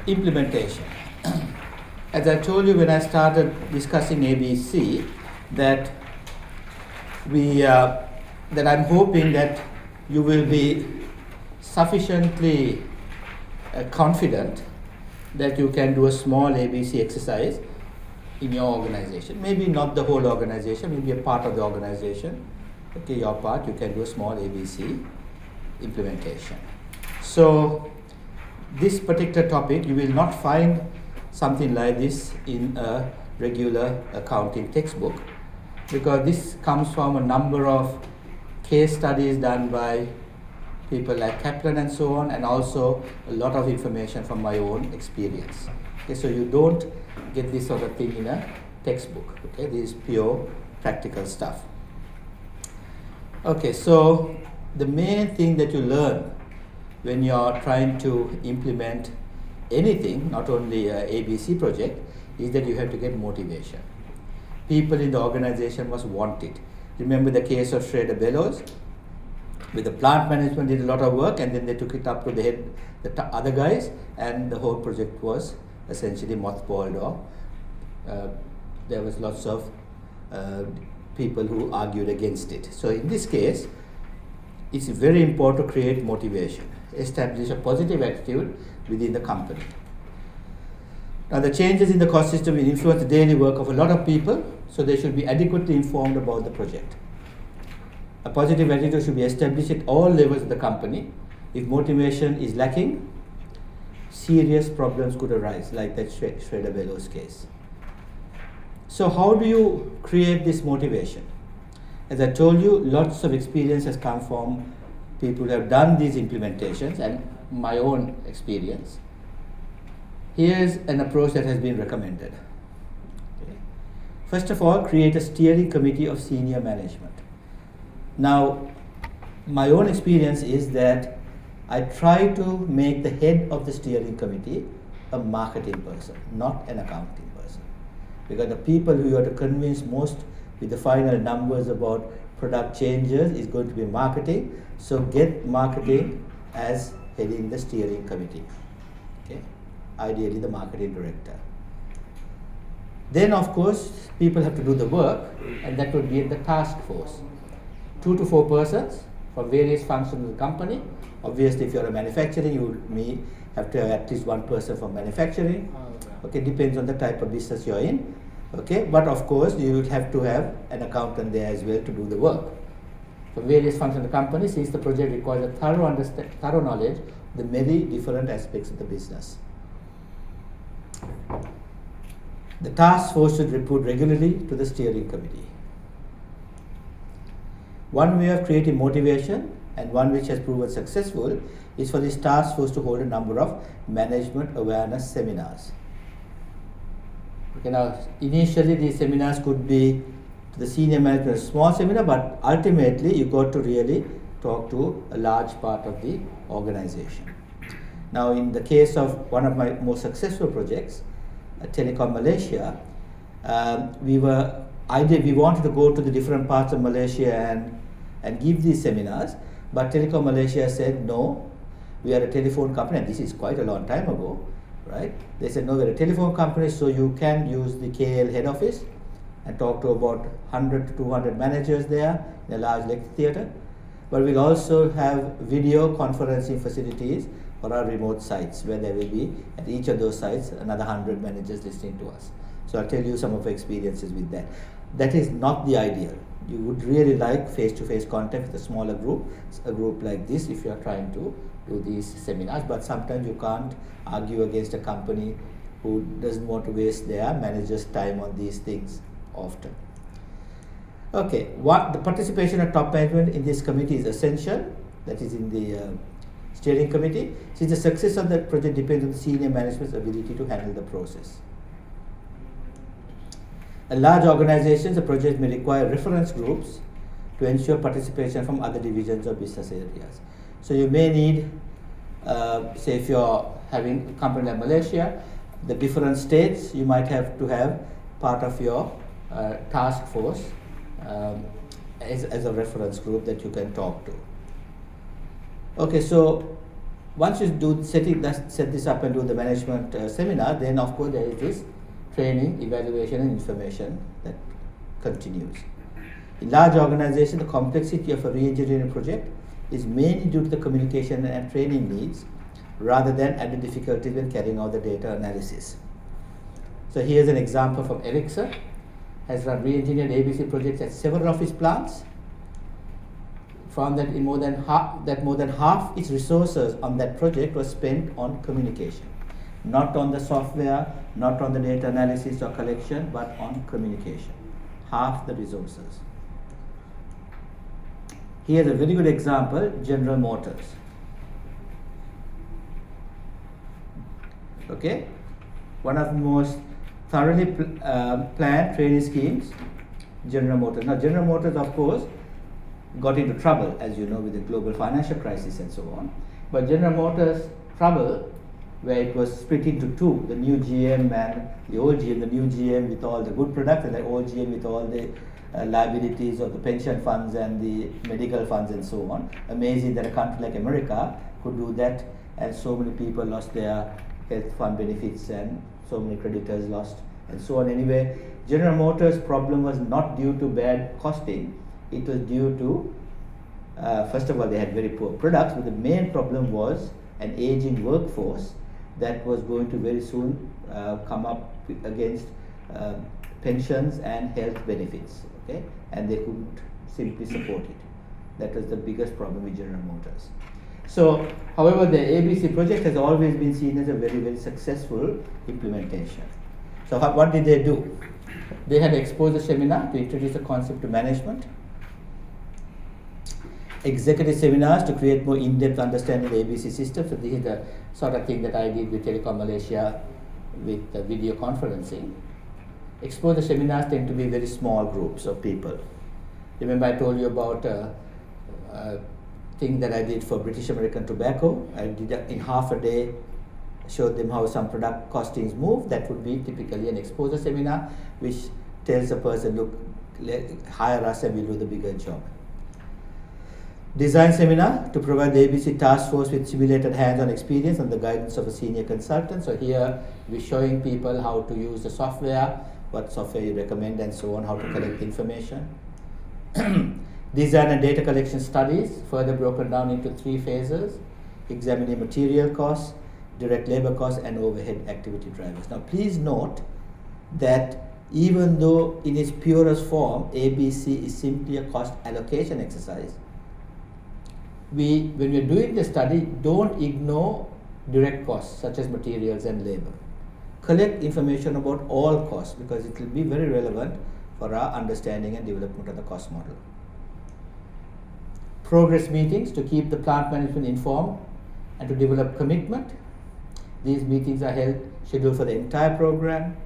implementation. As I told you when I started discussing ABC, that I'm hoping that you will be sufficiently confident that you can do a small ABC exercise in your organization. Maybe not the whole organization, maybe a part of the organization. Okay, your part, you can do a small ABC implementation. So this particular topic, you will not find something like this in a regular accounting textbook, because this comes from a number of case studies done by people like Kaplan and so on, and also a lot of information from my own experience. Okay, so you don't get this sort of thing in a textbook. Okay, this is pure practical stuff. Okay, so the main thing that you learn when you're trying to implement anything, not only a ABC project, is that you have to get motivation. People in the organization must want it. Remember the case of Schroeder Bellows, with the plant management did a lot of work, and then they took it up to the head, other guys, and the whole project was essentially mothballed, or there was lots of people who argued against it. So in this case, it's very important to create motivation, establish a positive attitude within the company. Now the changes in the cost system will influence the daily work of a lot of people, so they should be adequately informed about the project. A positive attitude should be established at all levels of the company. If motivation is lacking, serious problems could arise, like that Schroeder Bellows case. So how do you create this motivation? As I told you, lots of experience has come from people who have done these implementations and my own experience. Here's an approach that has been recommended. Okay. First of all, create a steering committee of senior management. Now, my own experience is that I try to make the head of the steering committee a marketing person, not an accounting person. Because the people who you have to convince most with the final numbers about product changes is going to be marketing. So get marketing as heading the steering committee. Okay? Ideally the marketing director. Then of course people have to do the work, and that would be the task force. 2 to 4 persons from various functions of the company. Obviously if you're a manufacturing, you may have to have at least 1 person from manufacturing. Okay, depends on the type of business you're in. Okay, but of course you would have to have an accountant there as well to do the work. From various functions of the company, since the project requires a thorough knowledge of the many different aspects of the business. The task force should report regularly to the steering committee. One way of creating motivation, and one which has proven successful, is for this task force to hold a number of management awareness seminars. Okay, now initially these seminars could be to the senior management, a small seminar, but ultimately you got to really talk to a large part of the organization. Now in the case of one of my most successful projects, Telecom Malaysia, we wanted to go to the different parts of Malaysia and give these seminars, but Telecom Malaysia said no, we are a telephone company, and this is quite a long time ago, right? They said no, we're a telephone company, so you can use the KL head office and talk to about 100 to 200 managers there in a large lecture theatre, but we'll also have video conferencing facilities for our remote sites, where there will be at each of those sites another 100 managers listening to us. So I'll tell you some of our experiences with that. That is not the ideal. You would really like face-to-face contact with a smaller group, a group like this, if you are trying to do these seminars, but sometimes you can't argue against a company who doesn't want to waste their managers' time on these things often. Okay, the participation of top management in this committee is essential, that is in the steering committee, since the success of that project depends on the senior management's ability to handle the process. In large organizations, the project may require reference groups to ensure participation from other divisions or business areas. So you may need, say if you're having a company like Malaysia, the different states, you might have to have part of your task force as a reference group that you can talk to. Okay, so once you set this up and do the management seminar, then of course there is this training, evaluation and information that continues. In large organizations, the complexity of a re-engineering project is mainly due to the communication and training needs rather than added difficulties when carrying out the data analysis. So here's an example from Ericsson, has run re-engineered ABC projects at several of its plants. Found that more than half its resources on that project was spent on communication, not on the software, not on the data analysis or collection, but on communication. Half the resources. Here's a very good example, General Motors. Okay, one of the most thoroughly planned training schemes, General Motors. Now, General Motors, of course, got into trouble, as you know, with the global financial crisis and so on. But General Motors' trouble, where it was split into two, the new GM and the old GM, the new GM with all the good products and the old GM with all the liabilities of the pension funds and the medical funds and so on. Amazing that a country like America could do that, and so many people lost their health fund benefits and so many creditors lost and so on. Anyway, General Motors' problem was not due to bad costing. It was due to, first of all, they had very poor products, but the main problem was an aging workforce that was going to very soon come up against pensions and health benefits, okay? And they couldn't simply support it. That was the biggest problem with General Motors. So, however, the ABC project has always been seen as a very, very successful implementation. So, what did they do? They had exposure seminar to introduce the concept to management, executive seminars to create more in-depth understanding of the ABC system. So this is the sort of thing that I did with Telecom Malaysia with video conferencing. Exposure seminars tend to be very small groups of people. Remember I told you about a thing that I did for British American Tobacco. I did in half a day, showed them how some product costings move. That would be typically an exposure seminar, which tells a person, look, hire us and we'll do the bigger job. Design seminar to provide the ABC task force with simulated hands-on experience and the guidance of a senior consultant. So here we're showing people how to use the software, what software you recommend and so on, how to collect information. Design and data collection studies, further broken down into 3 phases: examining material costs, direct labor costs and overhead activity drivers. Now please note that even though in its purest form ABC is simply a cost allocation exercise, when we're doing the study, don't ignore direct costs such as materials and labor. Collect information about all costs because it will be very relevant for our understanding and development of the cost model. Progress meetings to keep the plant management informed and to develop commitment. These meetings are scheduled for the entire program.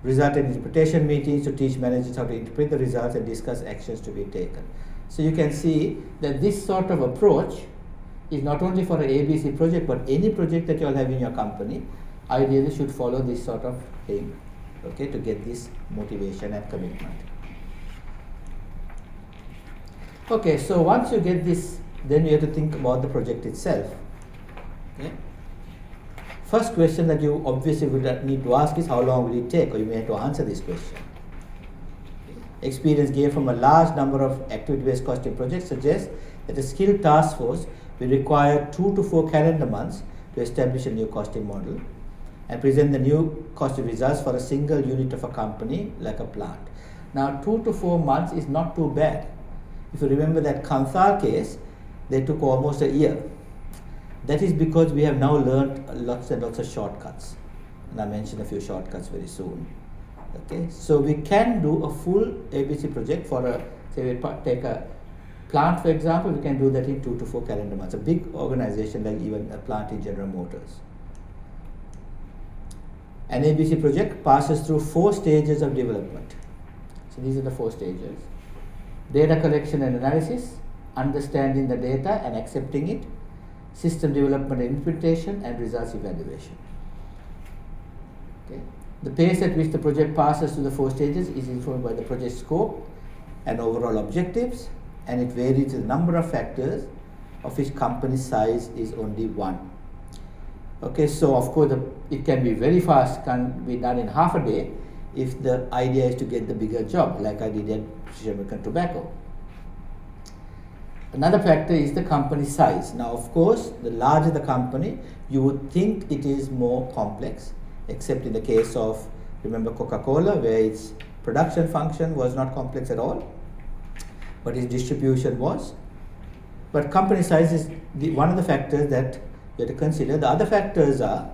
Result and interpretation meetings to teach managers how to interpret the results and discuss actions to be taken. So you can see that this sort of approach is not only for an ABC project, but any project that you all have in your company, ideally should follow this sort of thing, okay, to get this motivation and commitment. Okay, so once you get this, then you have to think about the project itself. Okay. First question that you obviously would need to ask is how long will it take, or you may have to answer this question. Experience gained from a large number of activity-based costing projects suggests that a skilled task force will require 2 to 4 calendar months to establish a new costing model and present the new costing results for a single unit of a company like a plant. Now 2 to 4 months is not too bad. If you remember that Kanthal case, they took almost a year. That is because we have now learned lots and lots of shortcuts. And I'll mention a few shortcuts very soon. Okay, so we can do a full ABC project for say we take a plant for example, we can do that in 2 to 4 calendar months. A big organization like even a plant in General Motors. An ABC project passes through 4 stages of development. So these are the 4 stages. Data collection and analysis, understanding the data and accepting it, system development and implementation, and results evaluation. Okay. The pace at which the project passes through the 4 stages is informed by the project scope and overall objectives, and it varies with a number of factors of which company size is only 1. Okay, so of course it can be very fast, can be done in half a day if the idea is to get the bigger job, like I did at British American Tobacco. Another factor is the company size. Now, of course, the larger the company, you would think it is more complex, except in the case of, remember Coca-Cola, where its production function was not complex at all, but its distribution was. But company size is one of the factors that you have to consider. The other factors are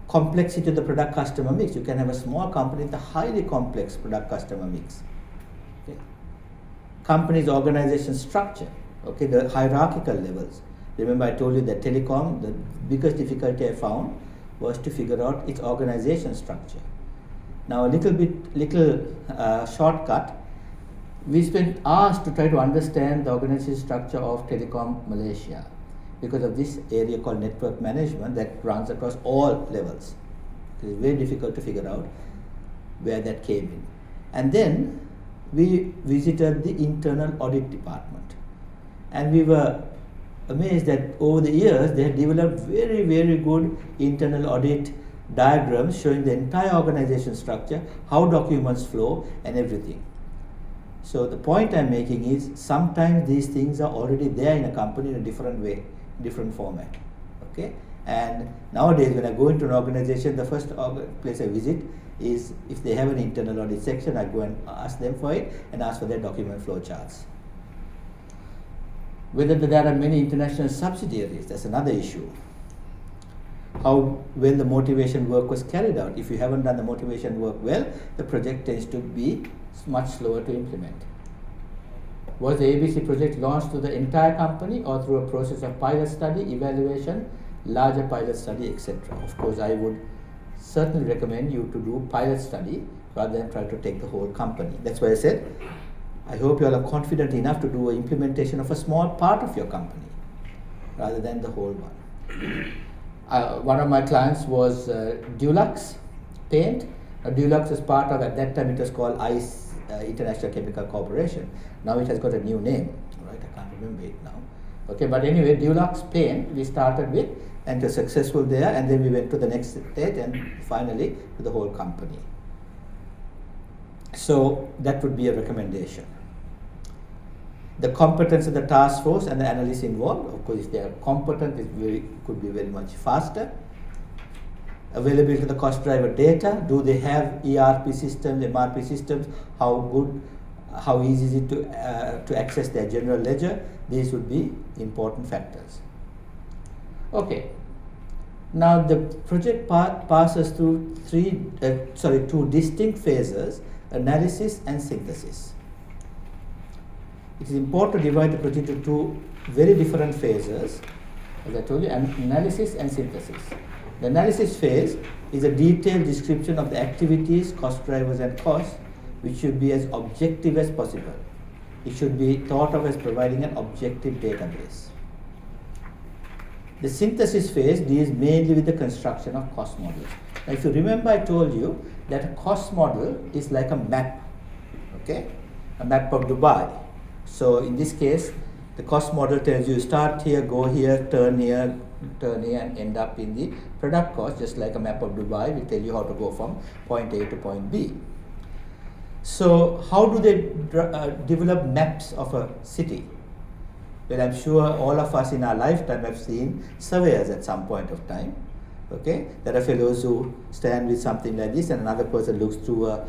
complexity of the product customer mix. You can have a small company with a highly complex product customer mix. Okay. Company's organization structure, okay, the hierarchical levels. Remember I told you that telecom, the biggest difficulty I found was to figure out its organization structure. Now a little shortcut. We spent hours to try to understand the organization structure of Telecom Malaysia because of this area called network management that runs across all levels. It is very difficult to figure out where that came in. And then we visited the internal audit department, and we were amazed that over the years they had developed very, very good internal audit diagrams showing the entire organization structure, how documents flow and everything. So the point I'm making is sometimes these things are already there in a company in a different way, different format. Okay? And nowadays when I go into an organization, the first place I visit is if they have an internal audit section, I go and ask them for it and ask for their document flow charts. Whether there are many international subsidiaries, that's another issue. How well the motivation work was carried out. If you haven't done the motivation work well, the project tends to be much slower to implement. Was the ABC project launched to the entire company or through a process of pilot study, evaluation, larger pilot study, etc.? Of course, I would certainly recommend you to do pilot study rather than try to take the whole company. That's why I said, I hope you all are confident enough to do an implementation of a small part of your company rather than the whole one. One of my clients was Dulux Paint. Dulux is part of, at that time it was called ICE, International Chemical Corporation. Now it has got a new name, right? I can't remember it now. Okay, but anyway, Dulux Paint we started with and was successful there, and then we went to the next stage and finally to the whole company. So that would be a recommendation. The competence of the task force and the analysts involved, of course, if they are competent, it could be very much faster. Availability of the cost driver data, do they have ERP systems, MRP systems, how easy is it to access their general ledger? These would be important factors. Okay, now the project passes through two distinct phases, analysis and synthesis. It is important to divide the project into two very different phases, as I told you, analysis and synthesis. The analysis phase is a detailed description of the activities, cost drivers and costs, which should be as objective as possible. It should be thought of as providing an objective database. The synthesis phase deals mainly with the construction of cost models. Now, if you remember, I told you that a cost model is like a map, okay? A map of Dubai. So in this case, the cost model tells you start here, go here, turn here, and end up in the product cost, just like a map of Dubai will tell you how to go from point A to point B. So how do they develop maps of a city? Well, I'm sure all of us in our lifetime have seen surveyors at some point of time. Okay, there are fellows who stand with something like this, and another person looks through a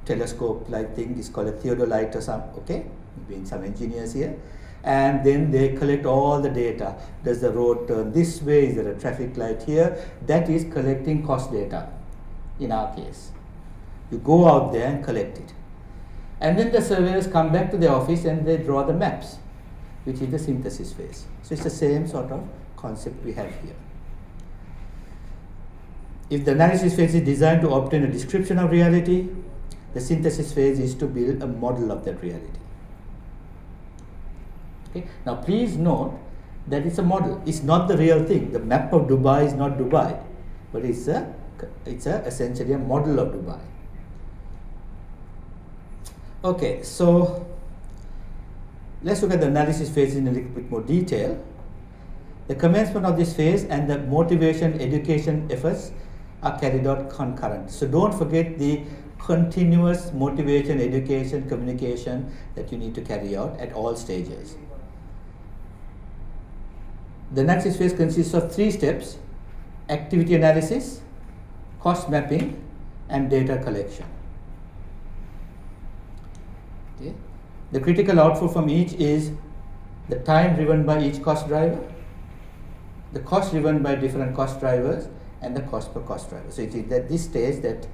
telescope-like thing. It's called a theodolite or some. Okay, being some engineers here, and then they collect all the data. Does the road turn this way? Is there a traffic light here? That is collecting cost data. In our case, you go out there and collect it, and then the surveyors come back to the office and they draw the maps, which is the synthesis phase. So it's the same sort of concept we have here. If the analysis phase is designed to obtain a description of reality, the synthesis phase is to build a model of that reality. Okay? Now please note that it's a model. It's not the real thing. The map of Dubai is not Dubai, but it's essentially a model of Dubai. Okay, so Let's look at the analysis phase in a little bit more detail. The commencement of this phase and the motivation education efforts are carried out concurrent. So don't forget the continuous motivation, education, communication that you need to carry out at all stages. The analysis phase consists of 3 steps: activity analysis, cost mapping, and data collection. Okay. The critical output from each is the time driven by each cost driver, the cost driven by different cost drivers, and the cost per cost driver. So it is at this stage that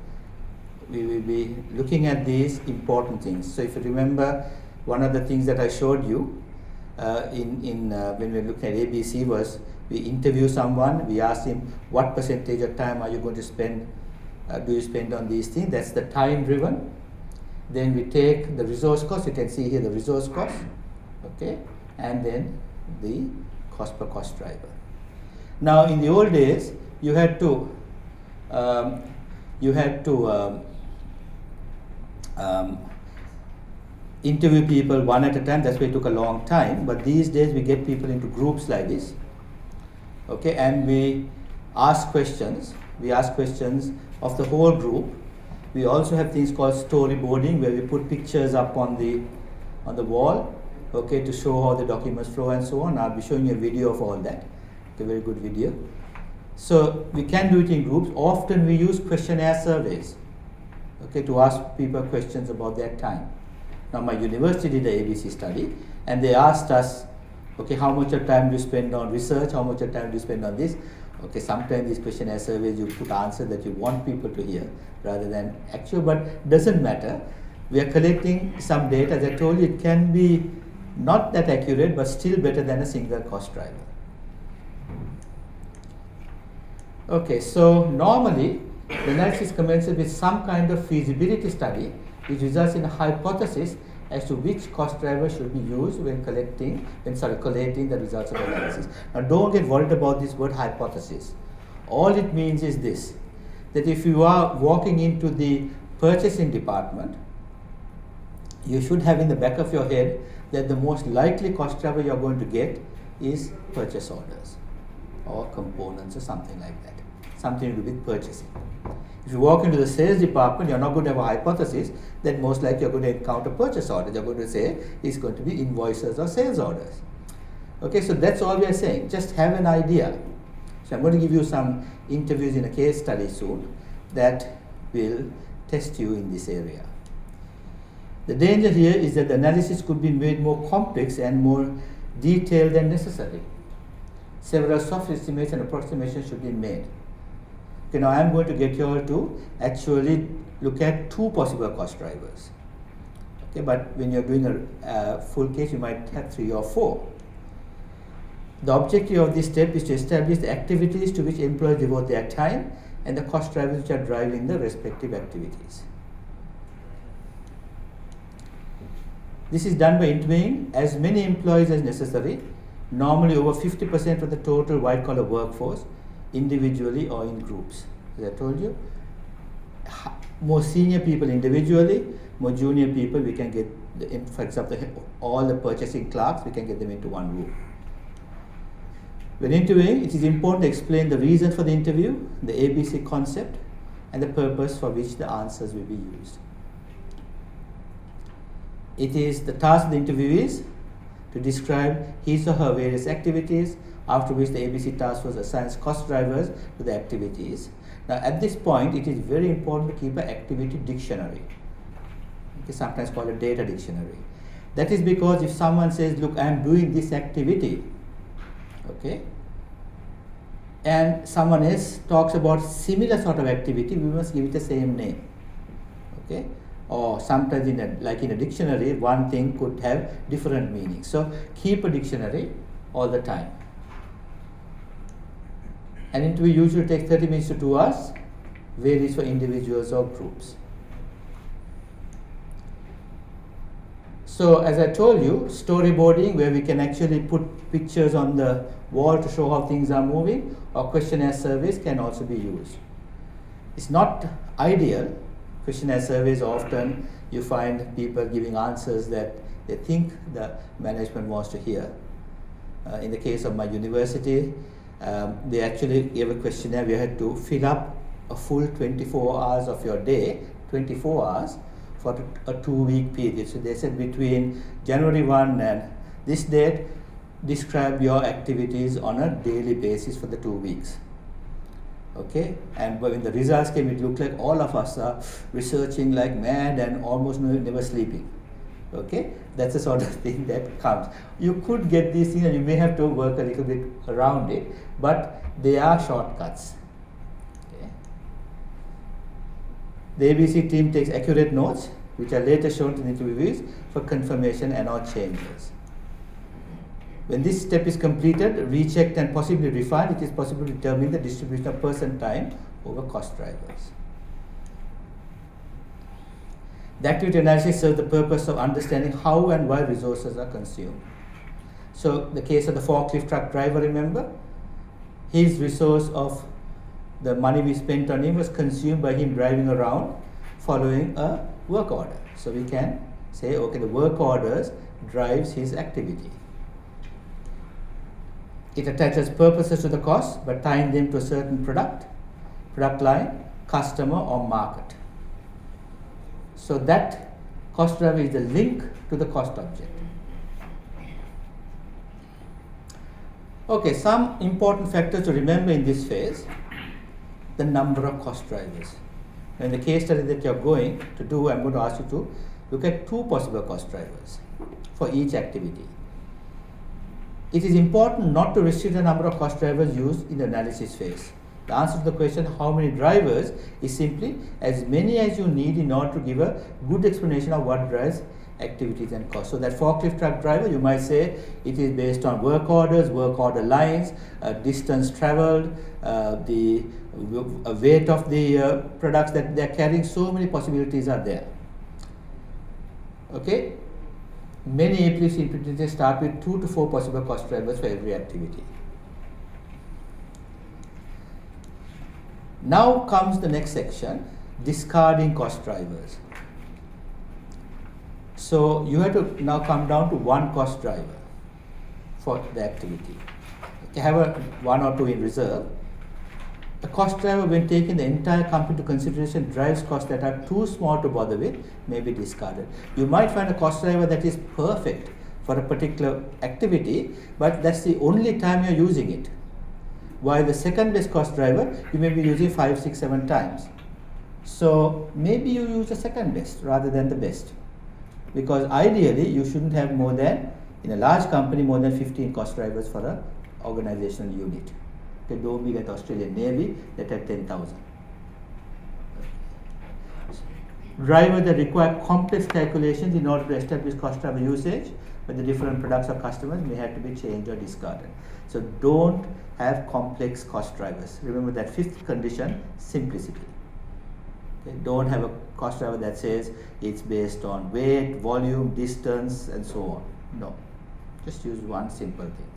we will be looking at these important things. So if you remember, one of the things that I showed you when we looked at ABC was we interview someone, we ask him what percentage of time are you going to spend, do you spend on these things? That's the time driven. Then we take the resource cost, you can see here the resource cost, okay, and then the cost per cost driver. Now in the old days, you had to interview people one at a time. That's why it took a long time. But these days we get people into groups like this, okay, and we ask questions. We ask questions of the whole group. We also have things called storyboarding, where we put pictures up on the wall, okay, to show how the documents flow and so on. I'll be showing you a video of all that. Okay, very good video. So we can do it in groups. Often we use questionnaire surveys, okay, to ask people questions about their time. Now my university did the ABC study, and they asked us, okay, how much of time do you spend on research, how much of time do you spend on this? Okay, sometimes these questionnaire surveys you put answers that you want people to hear rather than actual, but doesn't matter. We are collecting some data. As I told you, it can be not that accurate, but still better than a single cost driver. Okay, so normally the analysis commences with some kind of feasibility study which results in a hypothesis as to which cost driver should be used when collating the results of the analysis. Now don't get worried about this word hypothesis. All it means is this, that if you are walking into the purchasing department, you should have in the back of your head that the most likely cost driver you are going to get is purchase orders or components or something like that, something to do with purchasing. If you walk into the sales department, you're not going to have a hypothesis that most likely you're going to encounter purchase orders. You're going to say it's going to be invoices or sales orders. Okay, so that's all we are saying. Just have an idea. So I'm going to give you some interviews in a case study soon that will test you in this area. The danger here is that the analysis could be made more complex and more detailed than necessary. Several soft estimates and approximations should be made. Okay, now I'm going to get you all to actually look at 2 possible cost drivers. Okay, but when you're doing a full case, you might have 3 or 4. The objective of this step is to establish the activities to which employees devote their time and the cost drivers which are driving the respective activities. This is done by interviewing as many employees as necessary, normally over 50% of the total white-collar workforce, individually or in groups. As I told you, more senior people individually, more junior people we can get, for example, all the purchasing clerks, we can get them into one room. When interviewing, it is important to explain the reason for the interview, the ABC concept, and the purpose for which the answers will be used. It is the task of the interview is to describe his or her various activities, after which the ABC task force assigns cost drivers to the activities. Now at this point, it is very important to keep an activity dictionary. Okay, sometimes called a data dictionary. That is because if someone says, look, I am doing this activity, okay, and someone else talks about similar sort of activity, we must give it the same name. Okay, or sometimes in a dictionary, one thing could have different meanings. So keep a dictionary all the time. An interview usually takes 30 minutes to 2 hours, varies for individuals or groups. So as I told you, storyboarding, where we can actually put pictures on the wall to show how things are moving, or questionnaire surveys can also be used. It's not ideal. Questionnaire surveys, often you find people giving answers that they think the management wants to hear. In the case of my university, they actually gave a questionnaire. We had to fill up a full 24 hours of your day, 24 hours, for a 2-week period. So they said between January 1 and this date, describe your activities on a daily basis for the 2 weeks. Okay, and when the results came, it looked like all of us are researching like mad and almost never sleeping. Okay, that's the sort of thing that comes. You could get these things and you may have to work a little bit around it, but they are shortcuts. Okay. The ABC team takes accurate notes, which are later shown to the interviewees for confirmation and or changes. When this step is completed, rechecked and possibly refined, it is possible to determine the distribution of person time over cost drivers. The activity analysis serves the purpose of understanding how and why resources are consumed. So the case of the forklift truck driver, remember? His resource of the money we spent on him was consumed by him driving around following a work order. So we can say, okay, the work orders drives his activity. It attaches purposes to the cost by tying them to a certain product line, customer or market. So that cost driver is the link to the cost object. Okay, some important factors to remember in this phase: the number of cost drivers. In the case study that you're going to do, I'm going to ask you to look at 2 possible cost drivers for each activity. It is important not to restrict the number of cost drivers used in the analysis phase. The answer to the question, how many drivers, is simply as many as you need in order to give a good explanation of what drives activities and costs. So that forklift truck driver, you might say it is based on work orders, work order lines, distance traveled, the weight of the products that they are carrying. So many possibilities are there. Okay. Many APLC implementators start with 2 to 4 possible cost drivers for every activity. Now comes the next section, discarding cost drivers. So you have to now come down to 1 cost driver for the activity. You have 1 or 2 in reserve. A cost driver, when taking the entire company into consideration, drives costs that are too small to bother with, may be discarded. You might find a cost driver that is perfect for a particular activity, but that's the only time you're using it. While the second best cost driver, you may be using 5, 6, 7 times. So maybe you use the second best rather than the best. Because ideally, you shouldn't have more than, in a large company, more than 15 cost drivers for an organizational unit. They don't be like the Australian Navy that had 10,000. Drivers that require complex calculations in order to establish cost driver usage, but the different products or customers may have to be changed or discarded. So don't have complex cost drivers. Remember that 5th condition, simplicity. Okay? Don't have a cost driver that says it's based on weight, volume, distance, and so on. No, just use one simple thing.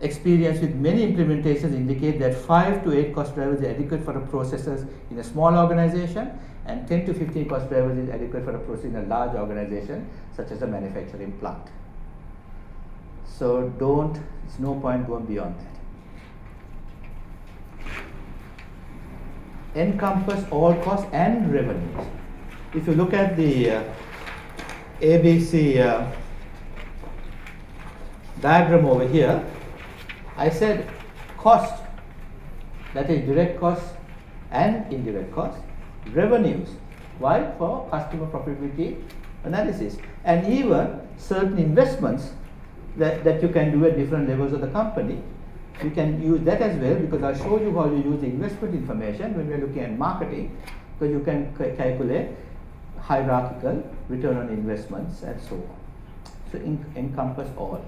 Experience with many implementations indicate that 5 to 8 cost drivers are adequate for the processes in a small organization, and 10 to 15 cost drivers is adequate for a process in a large organization, such as a manufacturing plant. So there's no point going beyond that. Encompass all costs and revenues. If you look at the ABC diagram over here, I said cost, that is direct costs and indirect costs, revenues. Why? For customer profitability analysis, and even certain investments that you can do at different levels of the company. You can use that as well, because I'll show you how you use the investment information when we're looking at marketing, because you can calculate hierarchical return on investments and so on. So encompass all.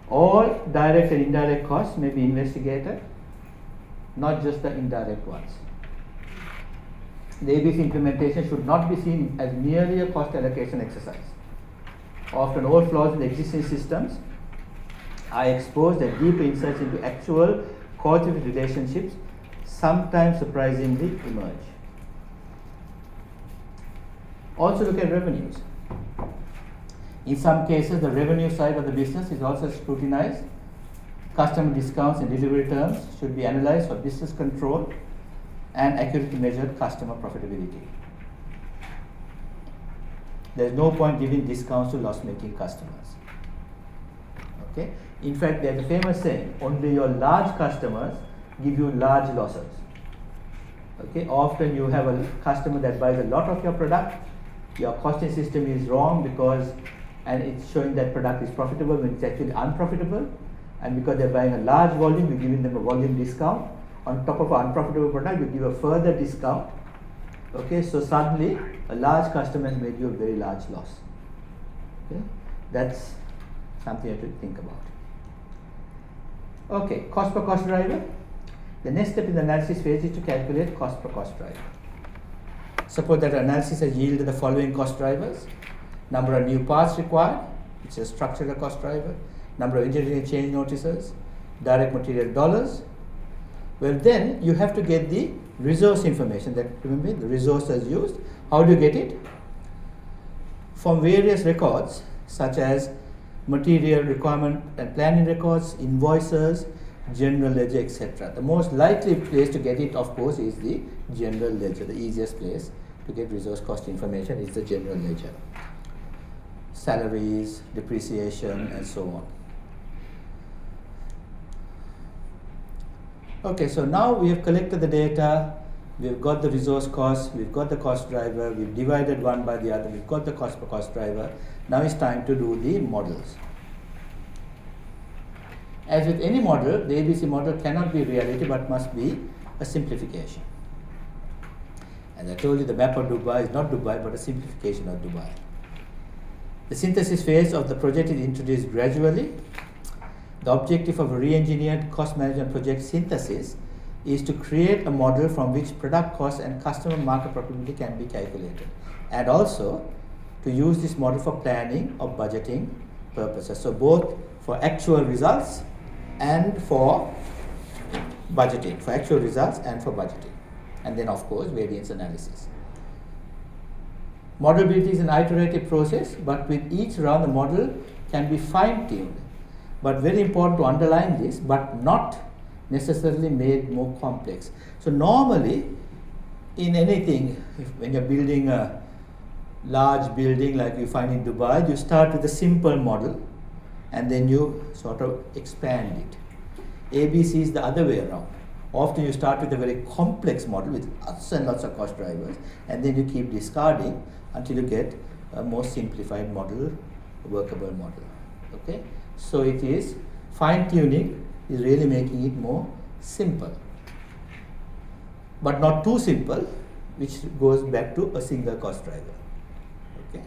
All direct and indirect costs may be investigated, not just the indirect ones. The ABC implementation should not be seen as merely a cost allocation exercise. Often all flaws in the existing systems are exposed and deeper insights into actual qualitative relationships sometimes surprisingly emerge. Also look at revenues. In some cases, the revenue side of the business is also scrutinized. Customer discounts and delivery terms should be analyzed for business control and accurately measured customer profitability. There is no point giving discounts to loss-making customers. Okay? In fact, there is a famous saying, only your large customers give you large losses. Okay? Often you have a customer that buys a lot of your product, your costing system is wrong and it's showing that product is profitable when it's actually unprofitable, and because they're buying a large volume, you're giving them a volume discount. On top of an unprofitable product, you give a further discount. Okay, so suddenly a large customer has made you a very large loss. Okay, that's something you have to think about. Okay, cost per cost driver. The next step in the analysis phase is to calculate cost per cost driver. Suppose that analysis has yielded the following cost drivers: number of new parts required, which is structural cost driver, number of engineering change notices, direct material dollars. Well, then you have to get the resource information. That, remember, the resources used. How do you get it? From various records, such as material requirement and planning records, invoices, general ledger, etc. The most likely place to get it, of course, is the general ledger. The easiest place to get resource cost information is the general ledger. Salaries, depreciation, and so on. Okay, so now we have collected the data, we've got the resource cost, we've got the cost driver, we've divided one by the other, we've got the cost per cost driver. Now it's time to do the models. As with any model, the ABC model cannot be reality but must be a simplification. As I told you, the map of Dubai is not Dubai but a simplification of Dubai. The synthesis phase of the project is introduced gradually. The objective of a re-engineered cost management project synthesis is to create a model from which product cost and customer market profitability can be calculated, and also to use this model for planning or budgeting purposes. So both for actual results and for budgeting, for actual results and for budgeting. And then, of course, variance analysis. Modelability is an iterative process, but with each round the model can be fine-tuned. But very important to underline this, but not necessarily made more complex. So normally, in anything, when you're building a large building like you find in Dubai, you start with a simple model and then you sort of expand it. ABC is the other way around. Often you start with a very complex model with lots and lots of cost drivers, and then you keep discarding until you get a more simplified model, a workable model. Okay? So it is fine-tuning is really making it more simple, but not too simple, which goes back to a single cost driver. Okay.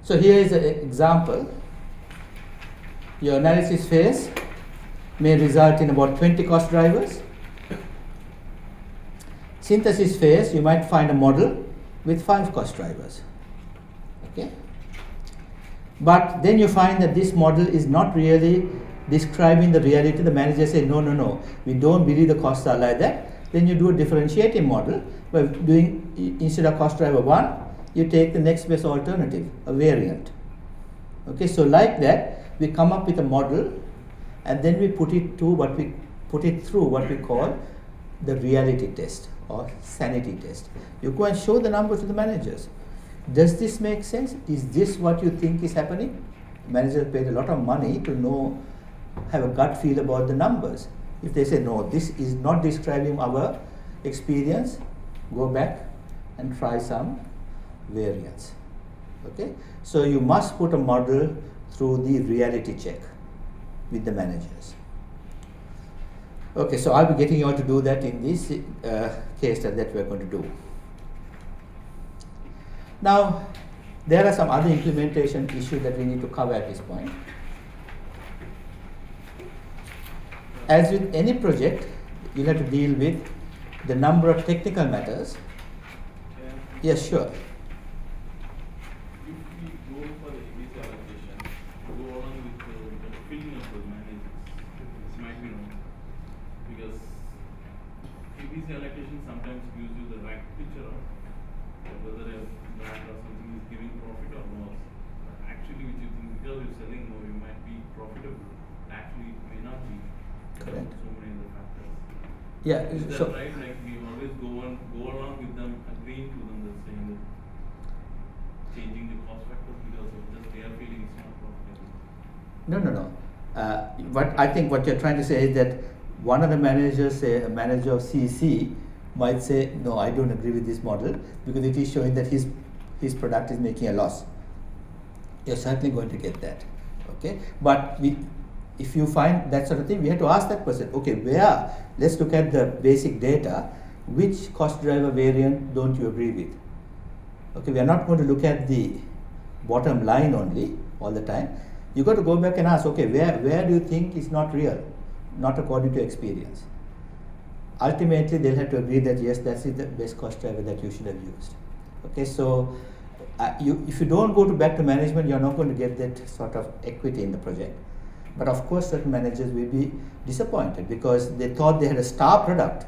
So here is an example. Your analysis phase may result in about 20 cost drivers. Synthesis phase, you might find a model with 5 cost drivers. Okay. But then you find that this model is not really describing the reality. The manager says, no, we don't believe the costs are like that. Then you do a differentiating model by doing, instead of cost driver 1, you take the next best alternative, a variant. Okay, so like that, we come up with a model and then we put it through what we call the reality test or sanity test. You go and show the numbers to the managers. Does this make sense? Is this what you think is happening? Managers paid a lot of money to have a gut feel about the numbers. If they say, no, this is not describing our experience, go back and try some variance. Okay? So you must put a model through the reality check with the managers. Okay, so I'll be getting you all to do that in this case study that we're going to do. Now, there are some other implementation issues that we need to cover at this point. As with any project, you'll have to deal with the number of technical matters. Yes, sure. If we go for the ABC allocation, go along with the filling of the managers, this might be wrong. Because ABC allocation sometimes gives you the right picture of whether a brand or something is giving profit or loss. actually which you think because you're selling more, you might be profitable. Actually, it may not be. Correct. So many other factors. Yeah. Is that So right? Like we always go along with them, agreeing to them that saying that changing the cost factors because of just they are feeling it's not profitable. no. What I think what you're trying to say is that one of the managers, say a manager of CC, might say, no, I don't agree with this model because it is showing that his product is making a loss. You're certainly going to get that, okay? But if you find that sort of thing, we have to ask that person, okay, let's look at the basic data, which cost driver variant don't you agree with? Okay, we are not going to look at the bottom line only all the time. You got to go back and ask, okay, where do you think is not real, not according to experience? Ultimately, they'll have to agree that yes, that's the best cost driver that you should have used. Okay, so if you don't go back to management, you're not going to get that sort of equity in the project. But of course, certain managers will be disappointed because they thought they had a star product.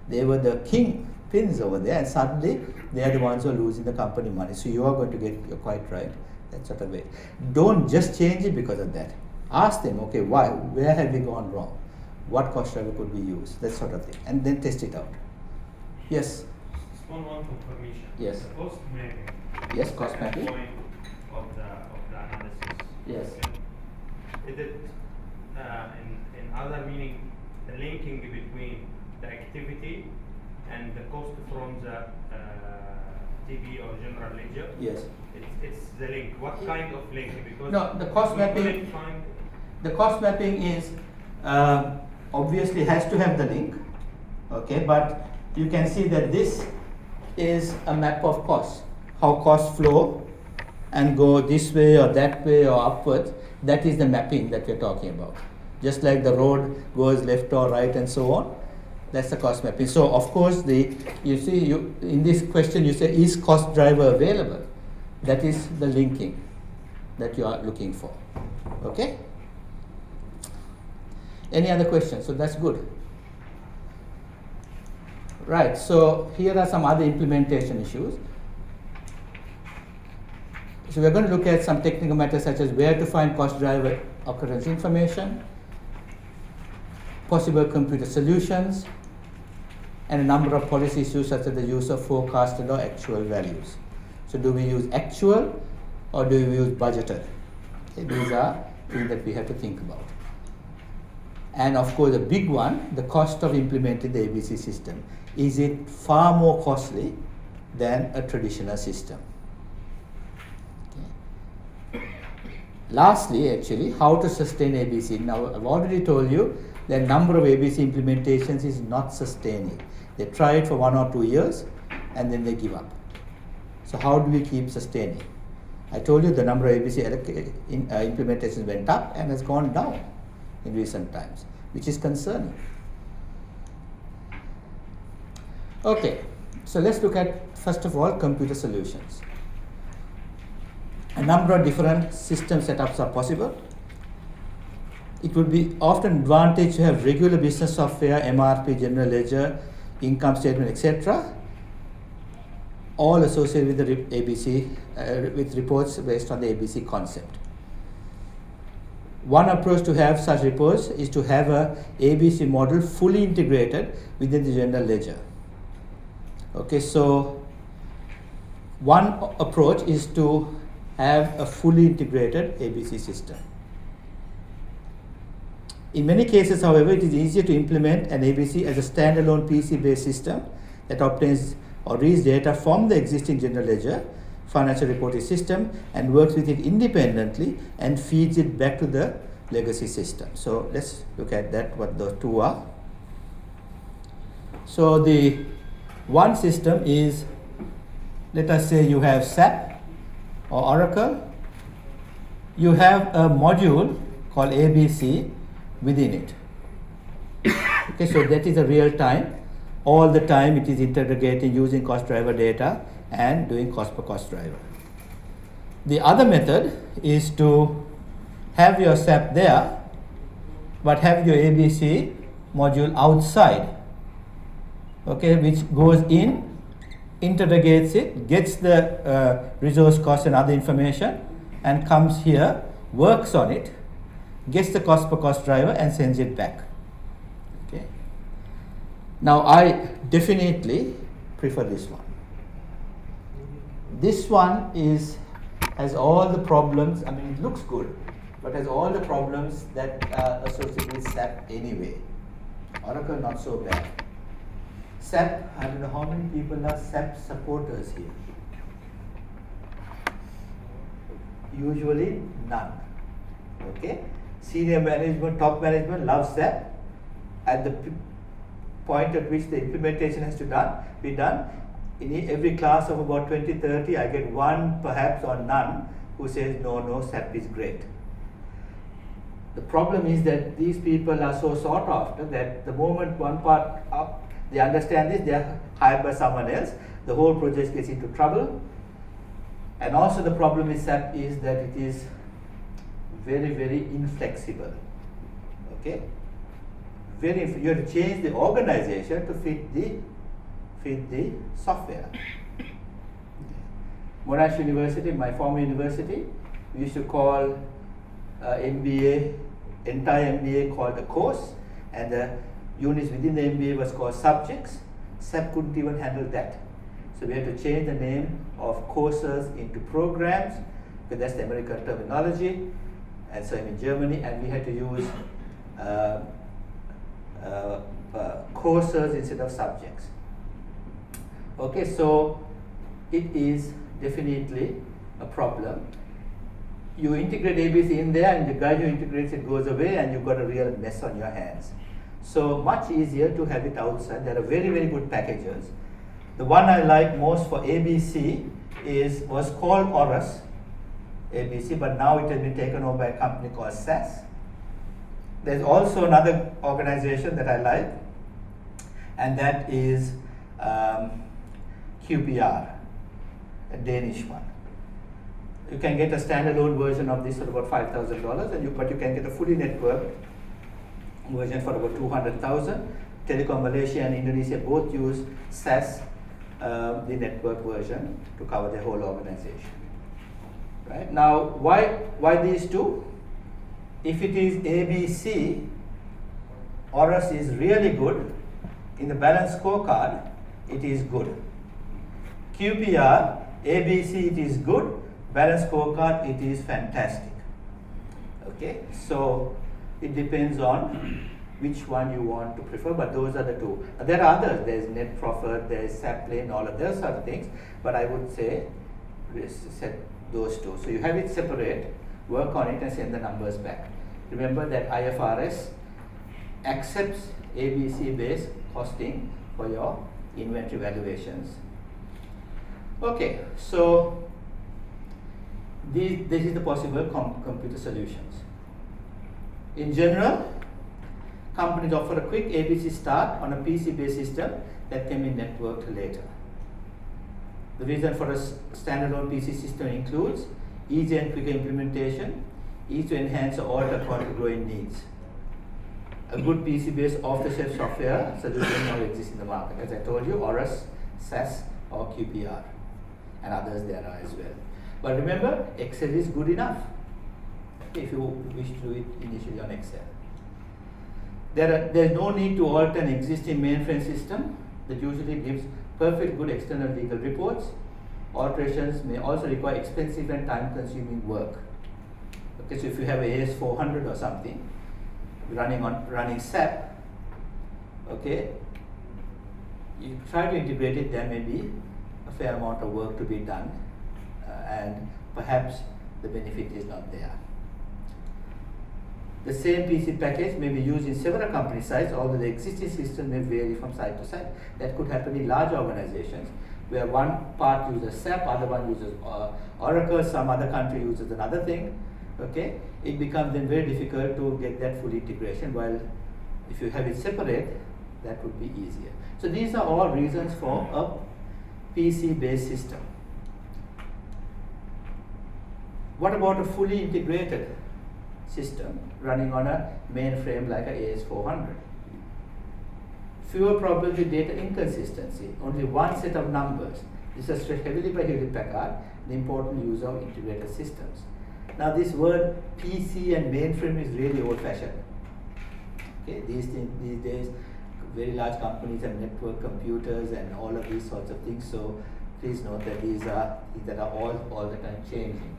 They were the kingpins over there, and suddenly they are the ones who are losing the company money. So you are going to you're quite right, that sort of way. Don't just change it because of that. Ask them, okay, why? Where have we gone wrong? What cost driver could we use? That sort of thing, and then test it out. Yes. Small one confirmation. Yes. The cost mapping. Yes, cost mapping. Point of the analysis. Yes. Is it in other meaning the linking between the activity and the cost from the TB or general ledger? Yes. It's the link. What kind of link? Because No, the cost we mapping. couldn't find. The cost mapping is obviously has to have the link, okay, but you can see that this is a map of costs, how costs flow and go this way or that way or upwards. That is the mapping that we're talking about. Just like the road goes left or right and so on, that's the cost mapping. So of course, in this question you say, is cost driver available? That is the linking that you are looking for, okay? Any other questions? So that's good. Right, so here are some other implementation issues. So we're going to look at some technical matters such as where to find cost driver occurrence information, possible computer solutions, and a number of policy issues such as the use of forecasted or actual values. So do we use actual or do we use budgeted? Okay, these are things that we have to think about. And of course, the big one, the cost of implementing the ABC system. Is it far more costly than a traditional system? Okay. Lastly, actually, how to sustain ABC. Now, I've already told you the number of ABC implementations is not sustaining. They try it for 1 or 2 years and then they give up. So how do we keep sustaining? I told you the number of ABC implementations went up and has gone down in recent times, which is concerning. Okay, so let's look at, first of all, computer solutions. A number of different system setups are possible. It would be often advantage to have regular business software, MRP, general ledger, income statement, etc., all associated with the ABC, with reports based on the ABC concept. One approach to have such reports is to have a ABC model fully integrated within the general ledger. Okay, so one approach is to have a fully integrated ABC system. In many cases, however, it is easier to implement an ABC as a standalone PC-based system that obtains or reads data from the existing general ledger financial reporting system and works with it independently and feeds it back to the legacy system. So let's look at that, what those two are. So the one system is, let us say you have SAP or Oracle. You have a module called ABC within it. Okay, so that is a real time. All the time it is interrogating using cost driver data and doing cost per cost driver. The other method is to have your SAP there, but have your ABC module outside, okay, which goes in, interrogates it, gets the resource cost and other information, and comes here, works on it, gets the cost per cost driver and sends it back. Okay. Now I definitely prefer this one. This one has all the problems. I mean, it looks good, but has all the problems that are associated with SAP anyway. Oracle not so bad. SAP, I don't know how many people are SAP supporters here. Usually none. Okay, senior management, top management loves SAP. At the point at which the implementation has to be done, in every class of about 20-30, I get one perhaps or none who says no, SAP is great. The problem is that these people are so sought after that the moment one part up, they understand this, they are hired by someone else, the whole project gets into trouble. And also the problem with SAP is that it is very, very inflexible. Okay? You have to change the organization to fit the software. Monash University, my former university, we used to call MBA, entire MBA called a course, and the units within the MBA was called subjects. SAP couldn't even handle that. So we had to change the name of courses into programs, because that's the American terminology, and so in Germany, and we had to use courses instead of subjects. Okay, so it is definitely a problem. You integrate ABC in there, and the guy who integrates it goes away, and you've got a real mess on your hands. So much easier to have it outside. There are very, very good packages. The one I like most for ABC was called Oras ABC, but now it has been taken over by a company called SAS. There's also another organization that I like, and that is QPR, a Danish one. You can get a standalone version of this for about $5,000, but you can get a fully networked version for about 200,000. Telecom Malaysia and Indonesia both use SAS, the network version, to cover the whole organization. Right now, why these two? If it is ABC, Oras is really good. In the balanced scorecard, it is good. QPR, ABC, it is good. Balanced scorecard, it is fantastic. Okay, so it depends on which one you want to prefer, but those are the two. There are others. There's NetProfit, there's SAPLane, all of those sort of things. But I would say set those two. So you have it separate, work on it, and send the numbers back. Remember that IFRS accepts ABC-based costing for your inventory valuations. Okay, so this is the possible computer solutions. In general, companies offer a quick ABC start on a PC-based system that can be networked later. The reason for a standalone PC system includes easy and quick implementation, easy to enhance or alter according to growing needs. A good PC-based off-the-shelf software solution now exists in the market. As I told you, Oras, SAS, or QPR, and others there are as well. But remember, Excel is good enough if you wish to do it initially on Excel. There's no need to alter an existing mainframe system that usually gives perfect good external legal reports. Alterations may also require expensive and time-consuming work. Okay, so if you have a AS400 or something running SAP, okay, you try to integrate it. There may be a fair amount of work to be done, and perhaps the benefit is not there. The same PC package may be used in several company sites, although the existing system may vary from site to site. That could happen in large organizations where one part uses SAP, other one uses Oracle, some other country uses another thing. Okay, it becomes then very difficult to get that full integration, while if you have it separate, that would be easier. So these are all reasons for a PC-based system. What about a fully integrated system running on a mainframe like a AS400? Fewer problems with data inconsistency, only one set of numbers. This is stressed heavily by Hewlett Packard, the important use of integrated systems. Now this word PC and mainframe is really old-fashioned. Okay, these days, very large companies have network computers and all of these sorts of things. So please note that these are all the time changing.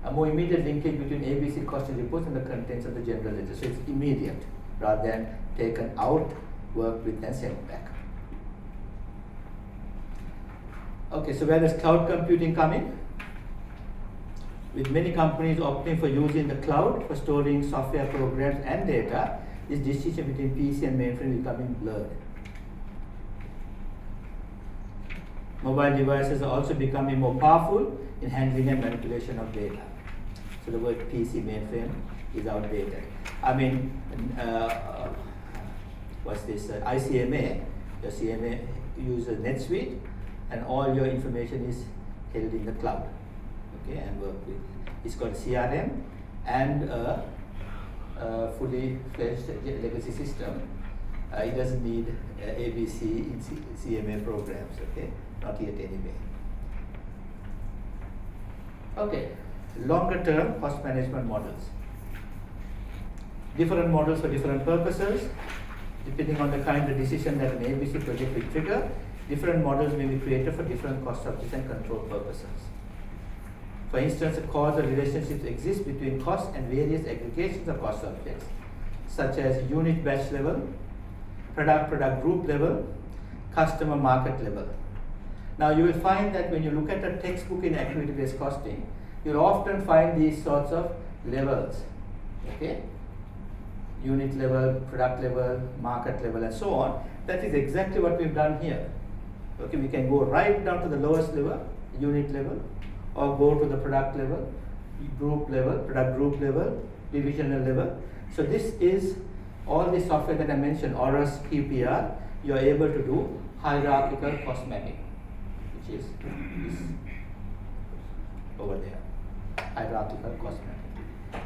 A more immediate linkage between ABC costing reports and the contents of the general ledger. So it's immediate rather than taken out, worked with and sent back. Okay, so where does cloud computing come in? With many companies opting for using the cloud for storing software programs and data, this distinction between PC and mainframe is becoming blurred. Mobile devices are also becoming more powerful in handling and manipulation of data. So the word PC mainframe is outdated. I mean, what's this? ICMA, your CMA uses NetSuite, and all your information is held in the cloud. Okay, and work with. It's called CRM and a fully fledged legacy system. It doesn't need ABC in CMA programs. Okay, not yet anyway. Okay, longer term cost management models. Different models for different purposes, depending on the kind of decision that an ABC project will trigger. Different models may be created for different cost subjects and control purposes. For instance, a causal relationships exist between cost and various aggregations of cost subjects, such as unit batch level, product group level, customer market level. Now you will find that when you look at a textbook in activity-based costing, you'll often find these sorts of levels, okay? Unit level, product level, market level, and so on. That is exactly what we've done here. Okay, we can go right down to the lowest level, unit level, or go to the product level, product group level, divisional level. So this is all the software that I mentioned, ORAS, QPR, you are able to do hierarchical cost mapping, which is this over there, hierarchical cost mapping.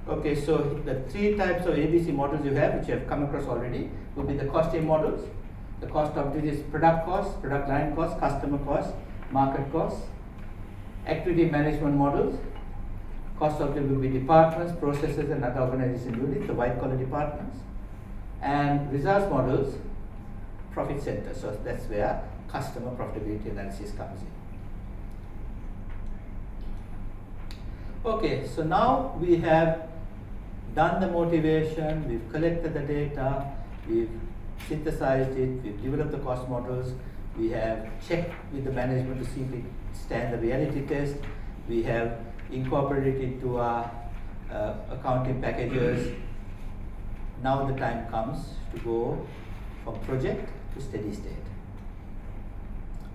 Okay, so the three types of ABC models you have, which you have come across already, will be the costing models. The cost object is product cost, product line cost, customer cost, market cost. Activity management models, cost object will be departments, processes, and other organization units, the white collar departments. And results models, profit center. So that's where customer profitability analysis comes in. Okay, so now we have done the motivation, we've collected the data, we've synthesized it, we've developed the cost models, we have checked with the management to see if it stands the reality test, we have incorporated it into our accounting packages. Now the time comes to go from project to steady state.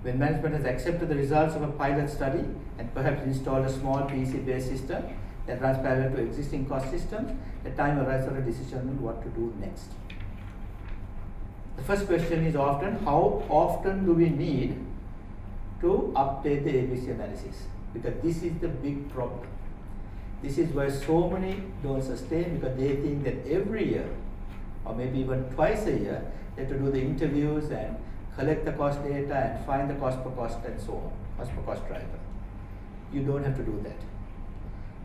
When management has accepted the results of a pilot study and perhaps installed a small PC-based system that runs parallel to existing cost systems, the time arrives for a decision on what to do next. The first question is often, how often do we need to update the ABC analysis? Because this is the big problem. This is why so many don't sustain, because they think that every year, or maybe even twice a year, they have to do the interviews and collect the cost data and find the cost per cost and so on, cost per cost driver. You don't have to do that.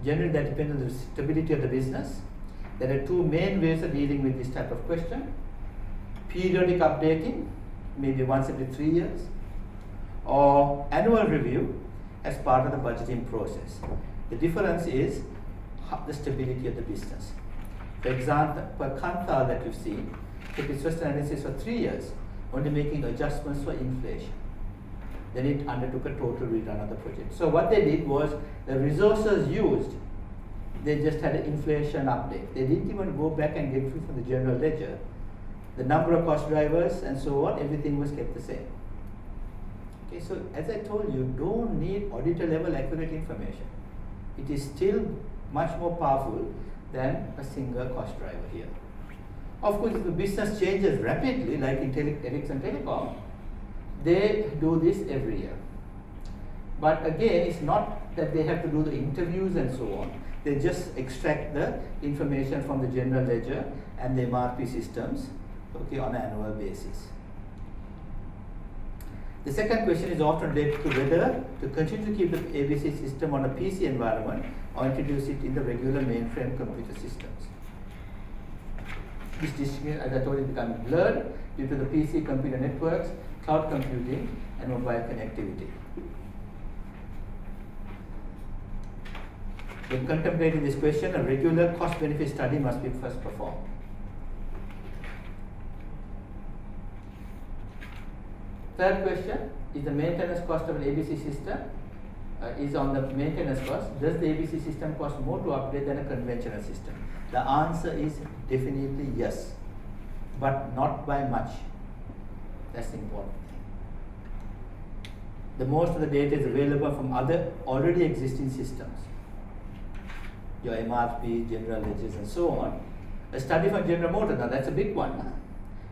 Generally, that depends on the stability of the business. There are two main ways of dealing with this type of question. Periodic updating, maybe once every 3 years, or annual review as part of the budgeting process. The difference is the stability of the business. For example, per Kanthal that you've seen, took its first analysis for 3 years, only making adjustments for inflation. Then it undertook a total rerun of the project. So what they did was, the resources used, they just had an inflation update. They didn't even go back and get from the general ledger. The number of cost drivers and so on, everything was kept the same. Okay, so as I told you, don't need auditor level accurate information. It is still much more powerful than a single cost driver here. Of course, if the business changes rapidly, like in Ericsson Telecom, they do this every year. But again, it's not that they have to do the interviews and so on. They just extract the information from the general ledger and the MRP systems, okay, on an annual basis. The second question is often related to whether to continue to keep the ABC system on a PC environment or introduce it in the regular mainframe computer systems. This distinction, as I told you, becomes blurred due to the PC computer networks, cloud computing, and mobile connectivity. When contemplating this question, a regular cost-benefit study must be first performed. Third question is the maintenance cost of an ABC system is on the maintenance cost. Does the ABC system cost more to upgrade than a conventional system? The answer is definitely yes, but not by much. That's the important thing. The most of the data is available from other already existing systems. Your MRP, General Ledgers, and so on. A study from General Motors, now that's a big one.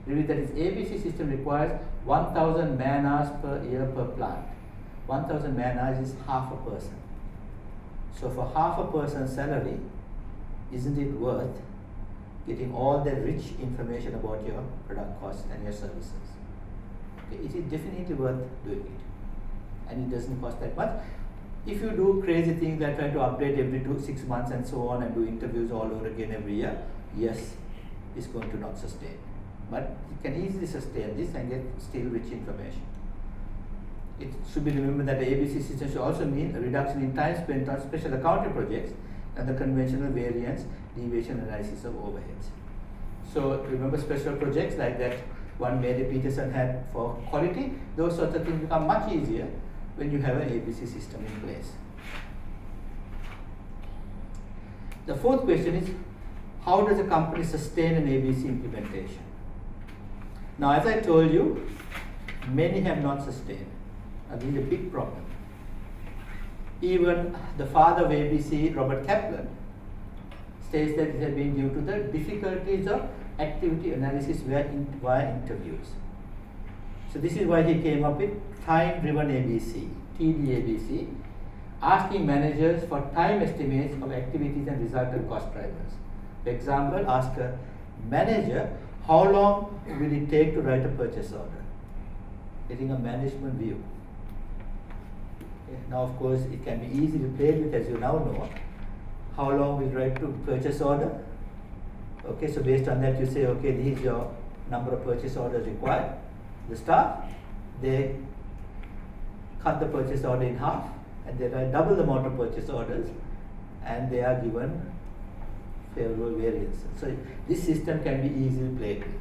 Revealed that its ABC system requires 1,000 man-hours per year per plant. 1,000 man-hours is half a person. So for half a person's salary, isn't it worth getting all the rich information about your product costs and your services? Okay, it is definitely worth doing it. And it doesn't cost that much. If you do crazy things like try to update every 6 months and so on and do interviews all over again every year, yes, it's going to not sustain. But you can easily sustain this and get still rich information. It should be remembered that the ABC system should also mean a reduction in time spent on special accounting projects and the conventional variance deviation analysis of overheads. So remember special projects like that one Mary Peterson had for quality, those sorts of things become much easier when you have an ABC system in place. The fourth question is, how does a company sustain an ABC implementation? Now, as I told you, many have not sustained. And this is a big problem. Even the father of ABC, Robert Kaplan, states that it has been due to the difficulties of activity analysis via interviews. So this is why he came up with time-driven ABC, TDABC, asking managers for time estimates of activities and resultant cost drivers. For example, ask a manager, how long will it take to write a purchase order? Getting a management view. Okay. Now, of course, it can be easily played with, as you now know. How long will you write to purchase order? Okay, so based on that, you say, okay, this is your number of purchase orders required. The staff, they cut the purchase order in half and they write double the amount of purchase orders and they are given favorable variance. So this system can be easily played with.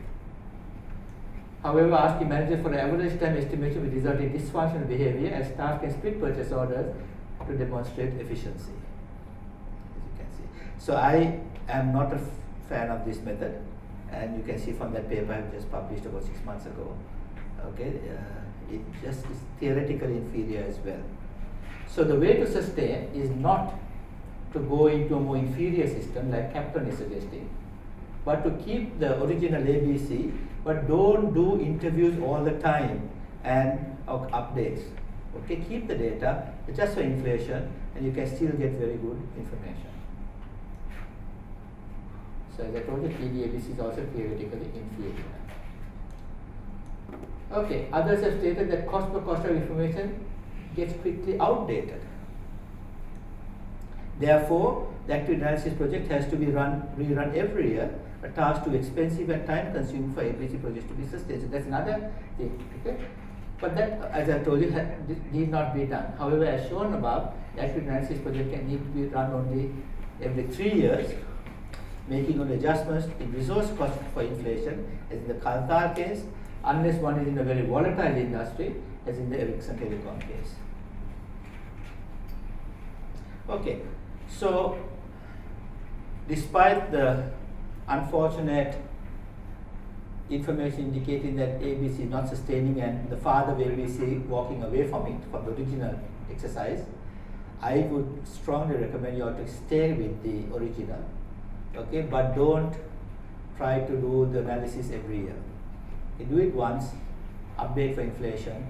However, asking managers for average time estimation will result in dysfunctional behavior as staff can split purchase orders to demonstrate efficiency, as you can see. So I am not a fan of this method, and you can see from that paper I just published about 6 months ago. Okay, it just is theoretically inferior as well. So the way to sustain is not to go into a more inferior system like Kaplan is suggesting, but to keep the original ABC, but don't do interviews all the time and updates. Okay, keep the data, adjust for inflation, and you can still get very good information. So as I told you, TDABC is also theoretically inferior. Okay, others have stated that cost per cost of information gets quickly outdated. Therefore, the active analysis project has to be rerun every year, a task too expensive and time consuming for ABC projects to be sustained. So that's another thing. Okay? But that, as I told you, need not be done. However, as shown above, the active analysis project can need to be run only every 3 years, making only adjustments in resource cost for inflation, as in the Kantar case, unless one is in a very volatile industry, as in the Ericsson Telecom case. Okay, so despite the unfortunate information indicating that ABC is not sustaining and the father of ABC walking away from it, from the original exercise, I would strongly recommend you all to stay with the original, okay, but don't try to do the analysis every year. You do it once, update for inflation,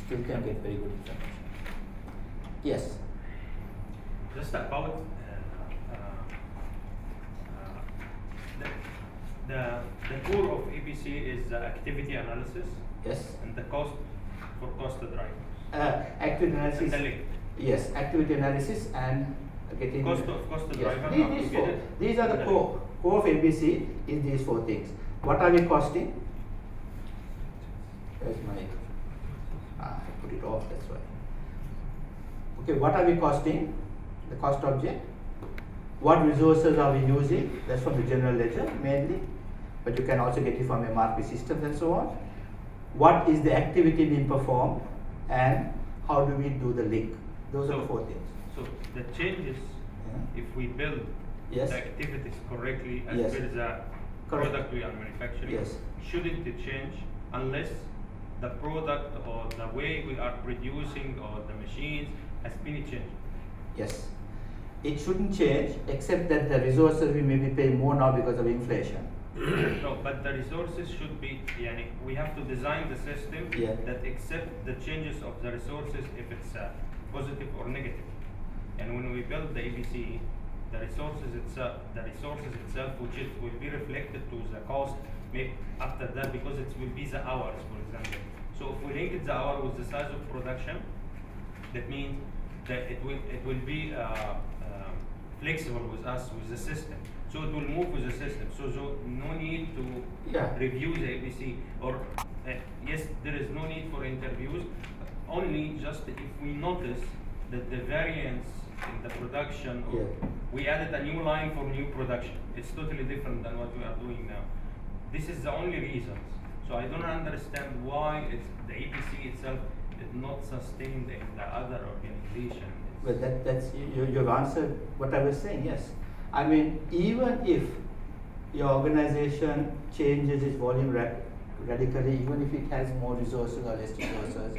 still can get very good information. Yes? Just about the core of ABC is activity analysis. Yes? And the cost for cost drivers. Activity analysis. And the link. Yes, activity analysis and getting Cost driver These, are these four. together. These are the And core. Core of ABC is these four things. What are we costing? Where's my? I put it off. That's why. Okay, what are we costing? The cost object. What resources are we using? That's from the general ledger mainly, but you can also get it from MRP systems and so on. What is the activity being performed, and how do we do the link? Those are the four things. So the changes, Yeah. if we build Yes. the activities correctly as Yes. per the Correct. product we are manufacturing, Yes. shouldn't it change unless the product or the way we are producing or the machines has been changed? Yes. It shouldn't change except that the resources we may be paying more now because of inflation. No, but the resources should be, yani, we have to design the system Yeah. that accept the changes of the resources if it's positive or negative. And when we build the ABC, the resources itself, which it will be reflected to the cost after that, because it will be the hours, for example. So if we link the hour with the size of production, that means that it will be flexible with us, with the system. So it will move with the system. So no need to Yeah. review the ABC, or yes, there is no need for interviews. Only just if we notice that the variance in the production, or Yeah. we added a new line for new production. It's totally different than what we are doing now. This is the only reasons. So I don't understand why the ABC itself is not sustained in the other organization. Well, that's you've answered what I was saying. Yes, I mean, even if your organization changes its volume radically, even if it has more resources or less resources,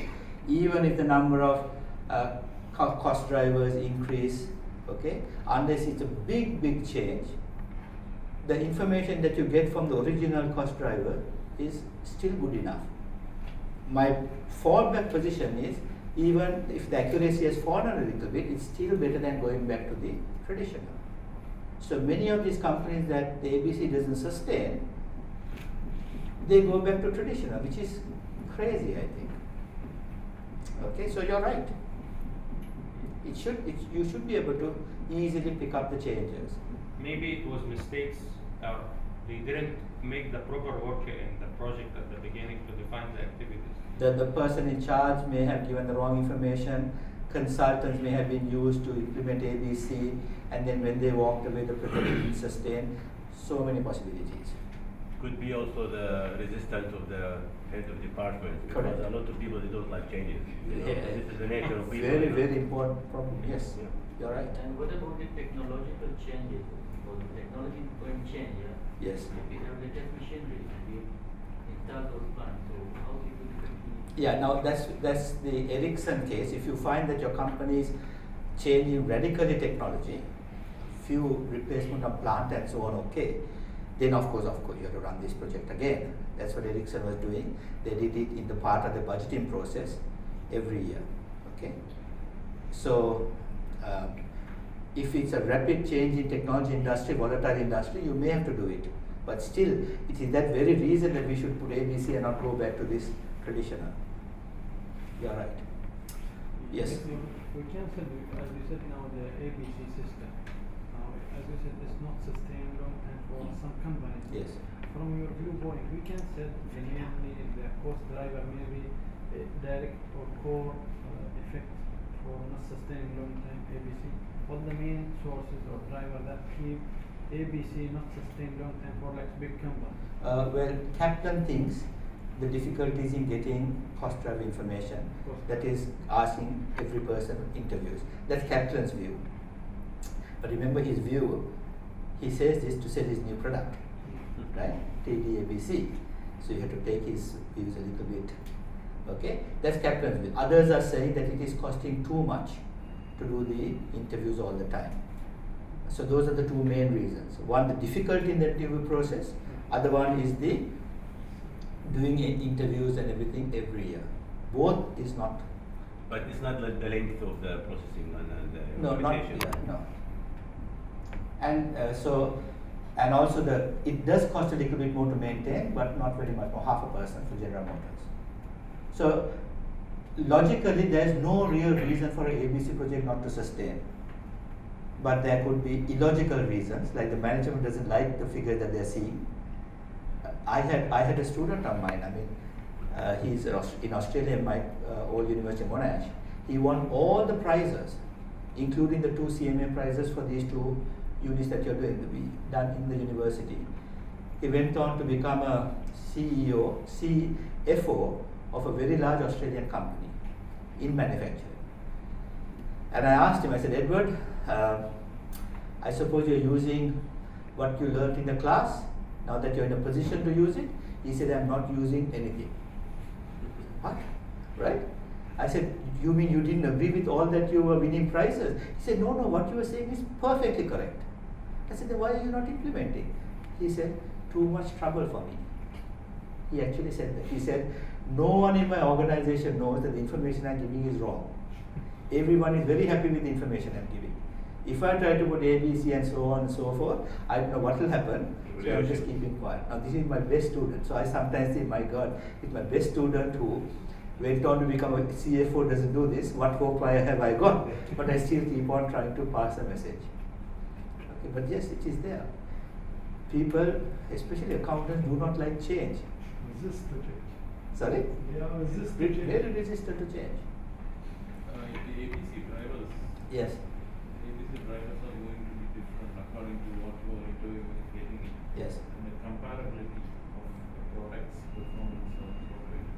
even if the number of cost drivers increase, okay, unless it's a big change, the information that you get from the original cost driver is still good enough. My fallback position is, even if the accuracy has fallen a little bit, it's still better than going back to the traditional. So many of these companies that the ABC doesn't sustain, they go back to traditional, which is crazy, I think. Okay, so you're right. You should be able to easily pick up the changes. Maybe it was mistakes, or they didn't make the proper work in the project at the beginning to define the activities. The person in charge may have given the wrong information, consultants may have been used to implement ABC, and then when they walked away, the project didn't sustain. So many possibilities. Could be also the resistance of the head of department, because Correct. a lot of people, they don't like changes. You know, Yeah. this is the nature of people. Very, you know. very important problem. Yes, Yeah. you're right. And what about the technological changes? Because the technology is going to change, yeah? Yes. If we have latest machinery, we install those plants, so how people continue? Yeah, now that's the Ericsson case. If you find that your company is changing radically technology, few replacement of plant and so on, okay, then of course you have to run this project again. That's what Ericsson was doing. They did it in the part of the budgeting process every year. Okay, so if it's a rapid change in technology industry, volatile industry, you may have to do it. But still, it is that very reason that we should put ABC and not go back to this traditional. You're right. Yes. We cancelled, as we said now, the ABC system. Now, as we said, it's not sustainable, and for some companies. Yes. From your viewpoint, we can set mainly the cost driver, maybe direct or core effect for not sustaining long-term ABC. What the main sources or driver that keep ABC not sustain long-term for like big companies? Well, Kaplan thinks the difficulties in getting cost driver information, that is asking every person interviews. That's Kaplan's view. But remember his view, he says this to sell his new product, right? TDABC. So you have to take his views a little bit. Okay, that's Kaplan's view. Others are saying that it is costing too much to do the interviews all the time. So those are the two main reasons. One, the difficulty in the interview process. Other one is the doing interviews and everything every year. Both is not. But it's not like the length of the processing and the No, not implementation. no. And and also it does cost a little bit more to maintain, but not very much more, half a percent for General Motors. So logically, there is no real reason for an ABC project not to sustain. But there could be illogical reasons, like the management doesn't like the figure that they're seeing. I had a student of mine. I mean, he's in Australia, in my old university, Monash. He won all the prizes, including the 2 CMA prizes for these 2 units that you're doing, done in the university. He went on to become a CFO of a very large Australian company in manufacturing. And I asked him, I said, Edward, I suppose you're using what you learned in the class, now that you're in a position to use it? He said, I'm not using anything. What? Right? I said, you mean you didn't agree with all that you were winning prizes? He said, no, what you were saying is perfectly correct. I said, then why are you not implementing? He said, too much trouble for me. He actually said that. He said, no one in my organization knows that the information I'm giving is wrong. Everyone is very happy with the information I'm giving. If I try to put A, B, C and so on and so forth, I don't know what will happen, so I'm just keeping quiet. Now this is my best student, so I sometimes say, my God, if my best student who went on to become a CFO doesn't do this, what hope have I got? But I still keep on trying to pass the message. Okay, but yes, it is there. People, especially accountants, do not like change. Resist the change. Sorry? Yeah, resist the change. Very resistant to change. The ABC drivers. Yes. ABC drivers are going to be different according to what you are getting in. Yes. And the comparability of products, performance of product,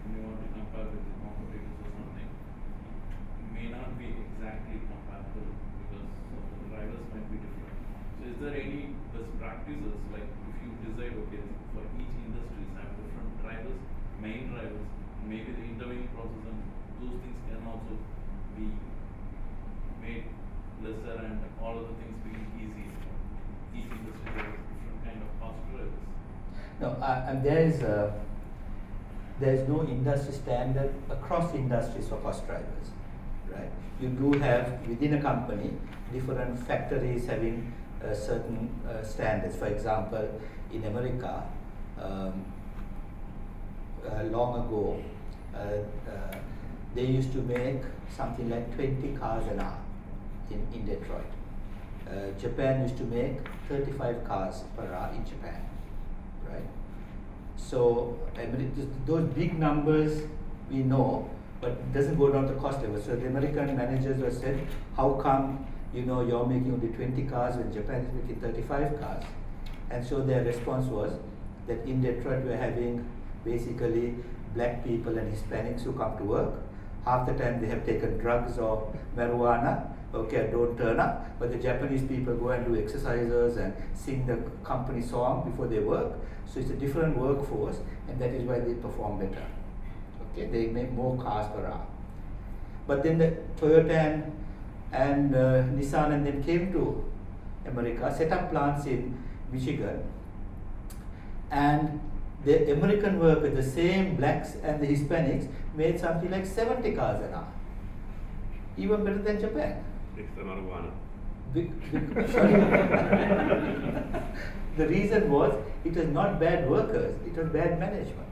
when you want to compare with the competitors or something, may not be exactly comparable because the drivers might be different. So is there any best practices, like if you decide, okay, for each industry have different drivers, main drivers, maybe the interviewing process and those things can also be made lesser and all of the things being easy. Each industry has different kind of cost drivers. No, and there is no industry standard across industries for cost drivers, right? You do have within a company different factories having certain standards. For example, in America, long ago, they used to make something like 20 cars an hour in Detroit. Japan used to make 35 cars per hour in Japan, right? So those big numbers we know, but it doesn't go down to cost level. So the American managers were said, how come you're making only 20 cars when Japan is making 35 cars? And so their response was that in Detroit we're having basically black people and Hispanics who come to work. Half the time they have taken drugs or marijuana, okay, don't turn up, but the Japanese people go and do exercises and sing the company song before they work. So it's a different workforce, and that is why they perform better. Okay, they make more cars per hour. But then the Toyota and Nissan and then came to America, set up plants in Michigan, and the American workers, the same blacks and the Hispanics, made something like 70 cars an hour, even better than Japan. Extra marijuana. Sorry. The reason was it was not bad workers, it was bad management.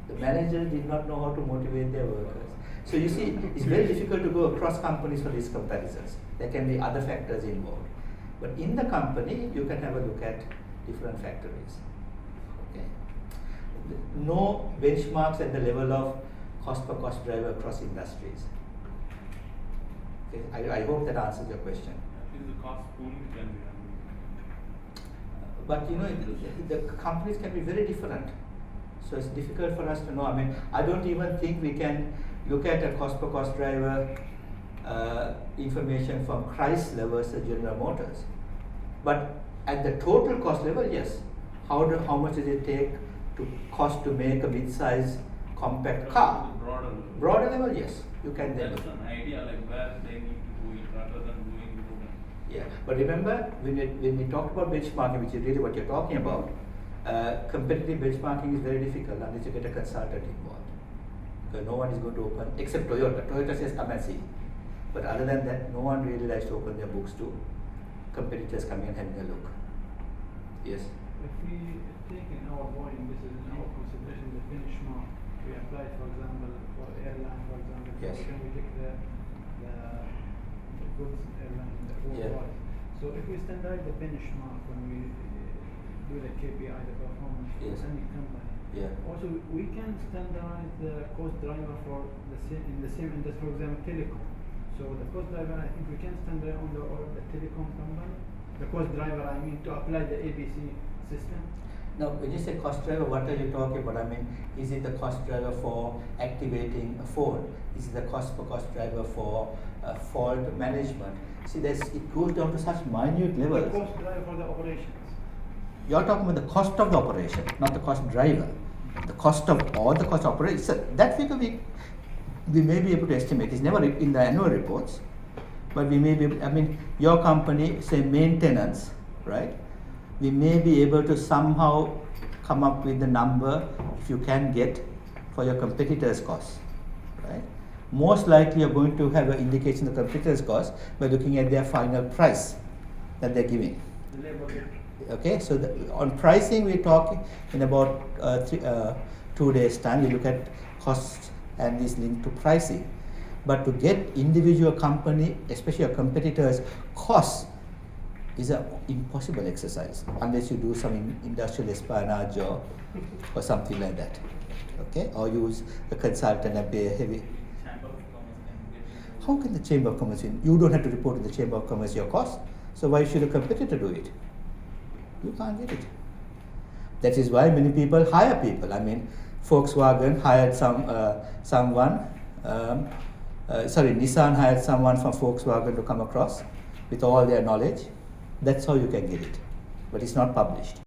The managers did not know how to motivate their workers. So you see, it's very difficult to go across companies for these comparisons. There can be other factors involved. But in the company, you can have a look at different factories. Okay. No benchmarks at the level of cost per cost driver across industries. Okay. I hope that answers your question. At least the cost pooling can be handled. But the companies can be very different. So it's difficult for us to know. I mean, I don't even think we can look at a cost per cost driver information from Chrysler versus General Motors. But at the total cost level, yes. How much does it take to cost to make a mid-size compact car? Broader level. Broader level, yes. You can then That's look. an idea, like where they need to do it rather than doing it. Yeah, but remember when we talked about benchmarking, which is really what you're talking about, competitive benchmarking is very difficult unless you get a consultant involved. Because no one is going to open, except Toyota. Toyota says come and see. But other than that, no one really likes to open their books to competitors coming and having a look. Yes? If we take in our point, this is in our consideration the benchmark we apply, for example, for airline, for example, Yes. can we take the goods airline Yeah. worldwide? So if we standardize the benchmark when we do the KPI, the performance for Yes. any company. Yeah. Also, we can standardize the cost driver for the same in the same industry, for example, telecom. So the cost driver, I think we can standardize on the telecom company. The cost driver, I mean, to apply the ABC system. Now, when you say cost driver, what are you talking about? I mean, is it the cost driver for activating a phone? Is it the cost driver for fault management? See, it goes down to such minute The levels. cost driver for the operations. You're talking about the cost of the operation, not the cost driver. The cost of all the cost operation. So that figure we may be able to estimate. It's never in the annual reports, but we may be able, I mean, your company, say maintenance, right? We may be able to somehow come up with the number, if you can get, for your competitors' costs, right? Most likely you're going to have an indication of the competitors' cost by looking at their final price that they're giving. The labor rate. Okay, so on pricing we're talking in about 2 days time. We look at costs and is linked to pricing. But to get individual company, especially your competitors' costs, is an impossible exercise unless you do some industrial espionage or something like that. Okay, or use a consultant and pay heavy. Chamber of Commerce can get into. How can the Chamber of Commerce? You don't have to report to the Chamber of Commerce your cost. So why should a competitor do it? You can't get it. That is why many people hire people. I mean, Volkswagen hired Nissan hired someone from Volkswagen to come across with all their knowledge. That's how you can get it. But it's not published.